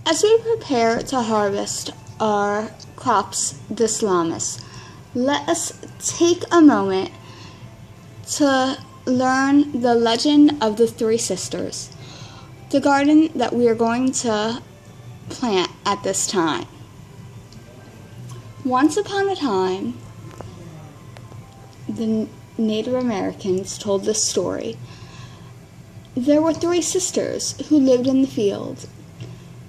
As we prepare to harvest our crops this Lammas, let us take a moment to learn the legend of the three sisters, the garden that we are going to plant at this time. Once upon a time, the Native Americans told this story. There were three sisters who lived in the field.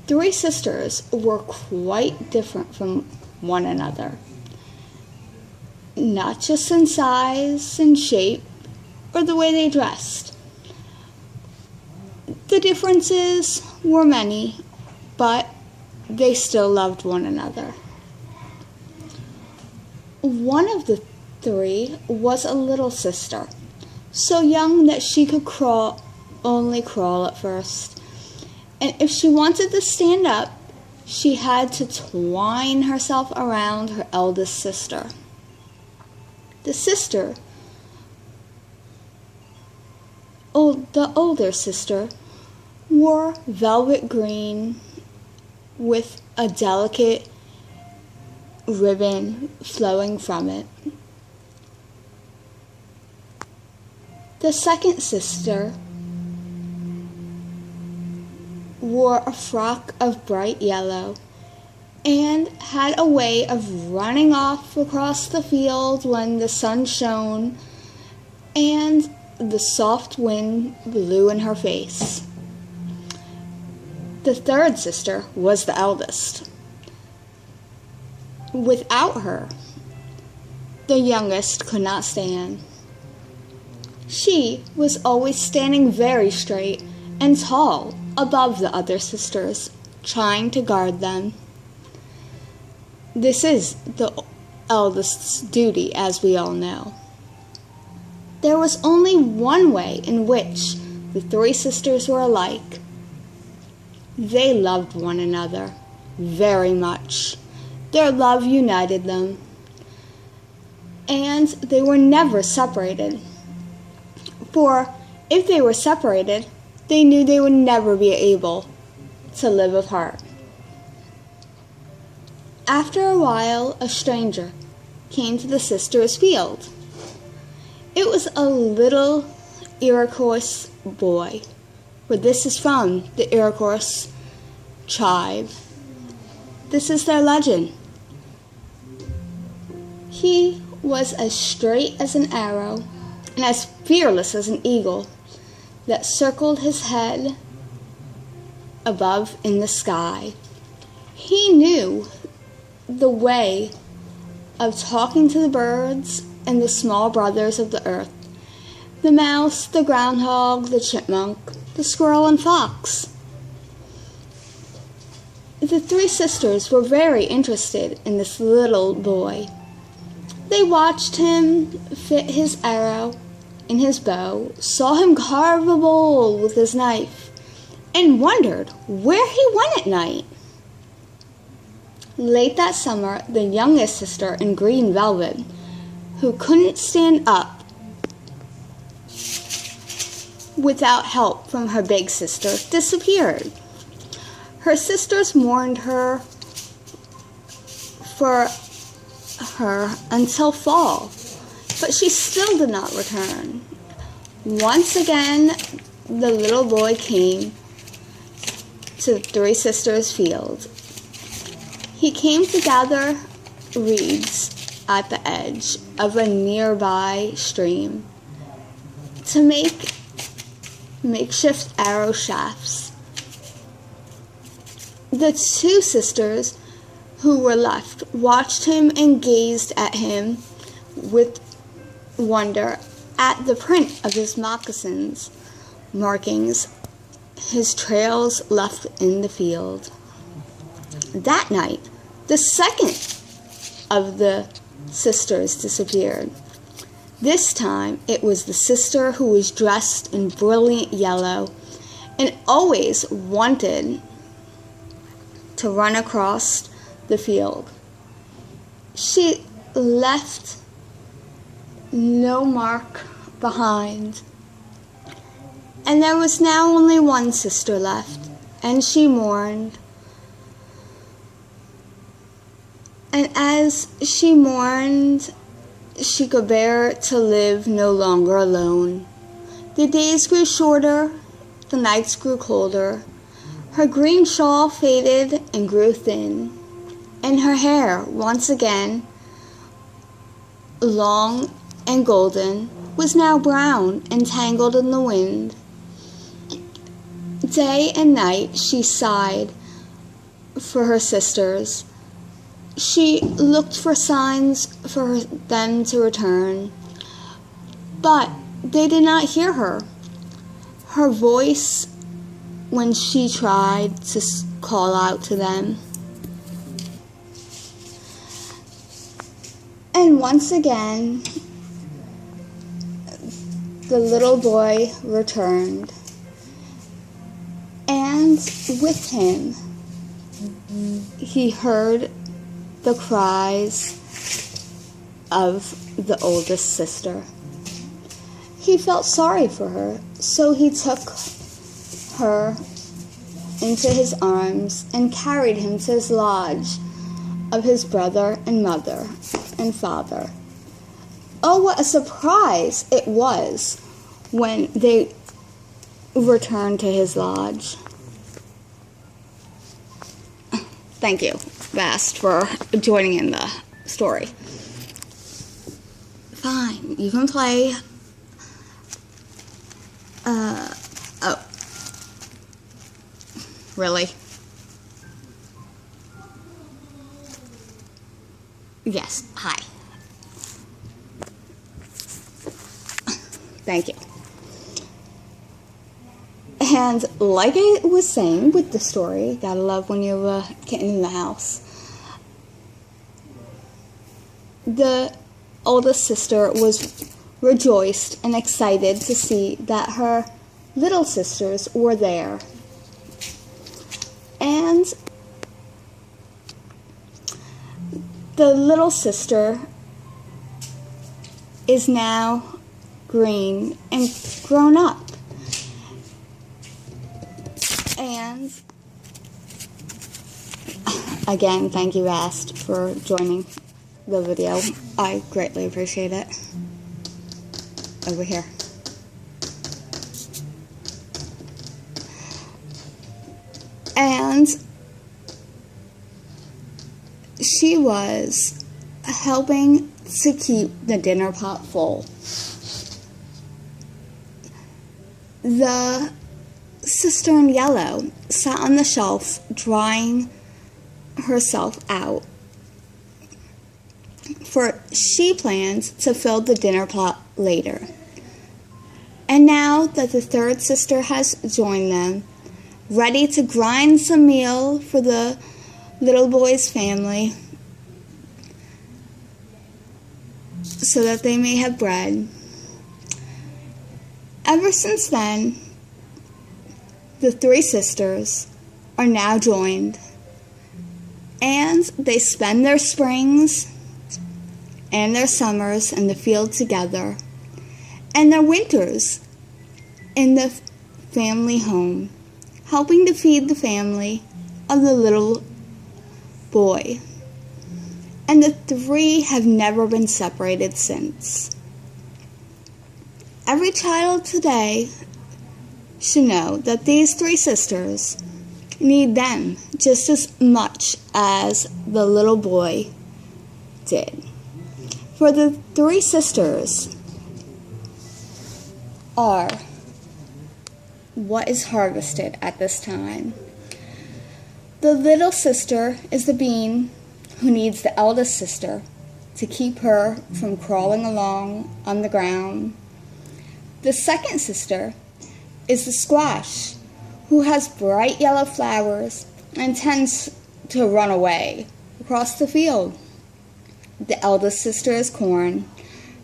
Three sisters were quite different from one another, not just in size and shape or the way they dressed. The differences were many, but they still loved one another. One of the three was a little sister, so young that she could only crawl at first. And if she wanted to stand up, she had to twine herself around her eldest sister. The older sister, wore velvet green with a delicate ribbon flowing from it. The second sister wore a frock of bright yellow and had a way of running off across the field when the sun shone and the soft wind blew in her face. The third sister was the eldest. Without her, the youngest could not stand. She was always standing very straight and tall above the other sisters, trying to guard them. This is the eldest's duty, as we all know. There was only one way in which the three sisters were alike. They loved one another very much. Their love united them, and they were never separated. For if they were separated, they knew they would never be able to live apart. After a while, a stranger came to the sisters' field. It was a little Iroquois boy, for this is from the Iroquois tribe. This is their legend. He was as straight as an arrow and as fearless as an eagle that circled his head above in the sky. He knew the way of talking to the birds and the small brothers of the earth, the mouse, the groundhog, the chipmunk, the squirrel, and fox. The three sisters were very interested in this little boy. They watched him fit his arrow in his bow, saw him carve a bowl with his knife, and wondered where he went at night. Late that summer, the youngest sister in green velvet, who couldn't stand up without help from her big sister, disappeared. Her sisters mourned her for her until fall, but she still did not return. Once again, the little boy came to the three sisters' field. He came to gather reeds at the edge of a nearby stream to make makeshift arrow shafts. The two sisters who were left watched him and gazed at him with wonder at the print of his moccasins markings, his trails left in the field. That night, the second of the sisters disappeared. This time, it was the sister who was dressed in brilliant yellow and always wanted to run across the field. She left no mark behind, and there was now only one sister left, and she mourned And as she mourned, she could bear to live no longer alone. The days grew shorter, the nights grew colder. Her green shawl faded and grew thin, and her hair, once again long and golden, was now brown and tangled in the wind. Day and night she sighed for her sisters. She looked for signs for them to return, but they did not hear her. Her voice, when she tried to call out to them. And once again, the little boy returned, and with him, he heard the cries of the oldest sister. He felt sorry for her, so he took her into his arms and carried him to his lodge of his brother and mother and father. Oh, what a surprise it was when they returned to his lodge. Thank you, Vast, for joining in the story. Fine, you can play. Oh. Really? Yes, hi. Thank you. And like I was saying with the story, gotta love when you have a kitten in the house. The oldest sister was rejoiced and excited to see that her little sisters were there. And the little sister is now green and grown up. And again, thank you, Ast, for joining the video. I greatly appreciate it. Over here. And she was helping to keep the dinner pot full. The sister in yellow sat on the shelf drying herself out, for she planned to fill the dinner pot later. And now that the third sister has joined them, ready to grind some meal for the little boy's family so that they may have bread. Ever since then, the three sisters are now joined, and they spend their springs and their summers in the field together, and their winters in the family home, helping to feed the family of the little boy. And the three have never been separated since. Every child today should know that these three sisters need them just as much as the little boy did. For the three sisters are what is harvested at this time. The little sister is the bean who needs the eldest sister to keep her from crawling along on the ground. The second sister is the squash, who has bright yellow flowers and tends to run away across the field. The eldest sister is corn.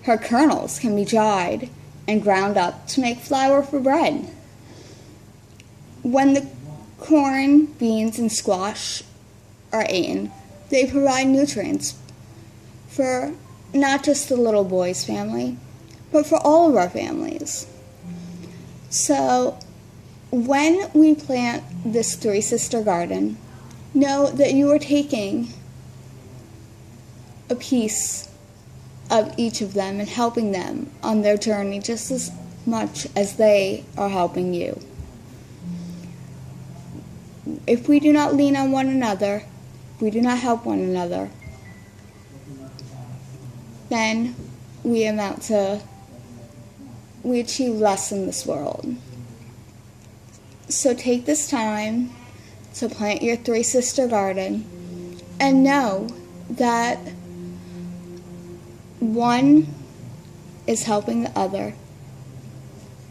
Her kernels can be dried and ground up to make flour for bread. When the corn, beans, and squash are eaten, they provide nutrients for not just the little boy's family, but for all of our families. So, when we plant this three-sister garden, know that you are taking a piece of each of them and helping them on their journey just as much as they are helping you. If we do not lean on one another, if we do not help one another, then we achieve less in this world. So take this time to plant your Three Sister Garden and know that one is helping the other,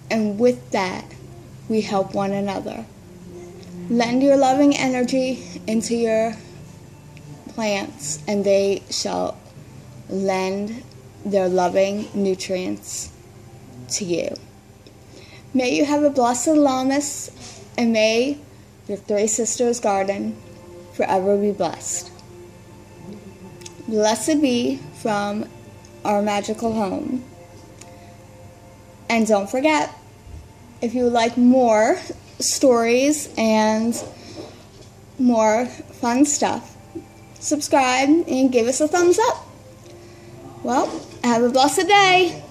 and with that, we help one another. Lend your loving energy into your plants, and they shall lend their loving nutrients to you. May you have a blessed wellness, and may your Three Sisters Garden forever be blessed. Blessed be from our magical home. And don't forget, if you would like more stories and more fun stuff, subscribe and give us a thumbs up. Well, have a blessed day.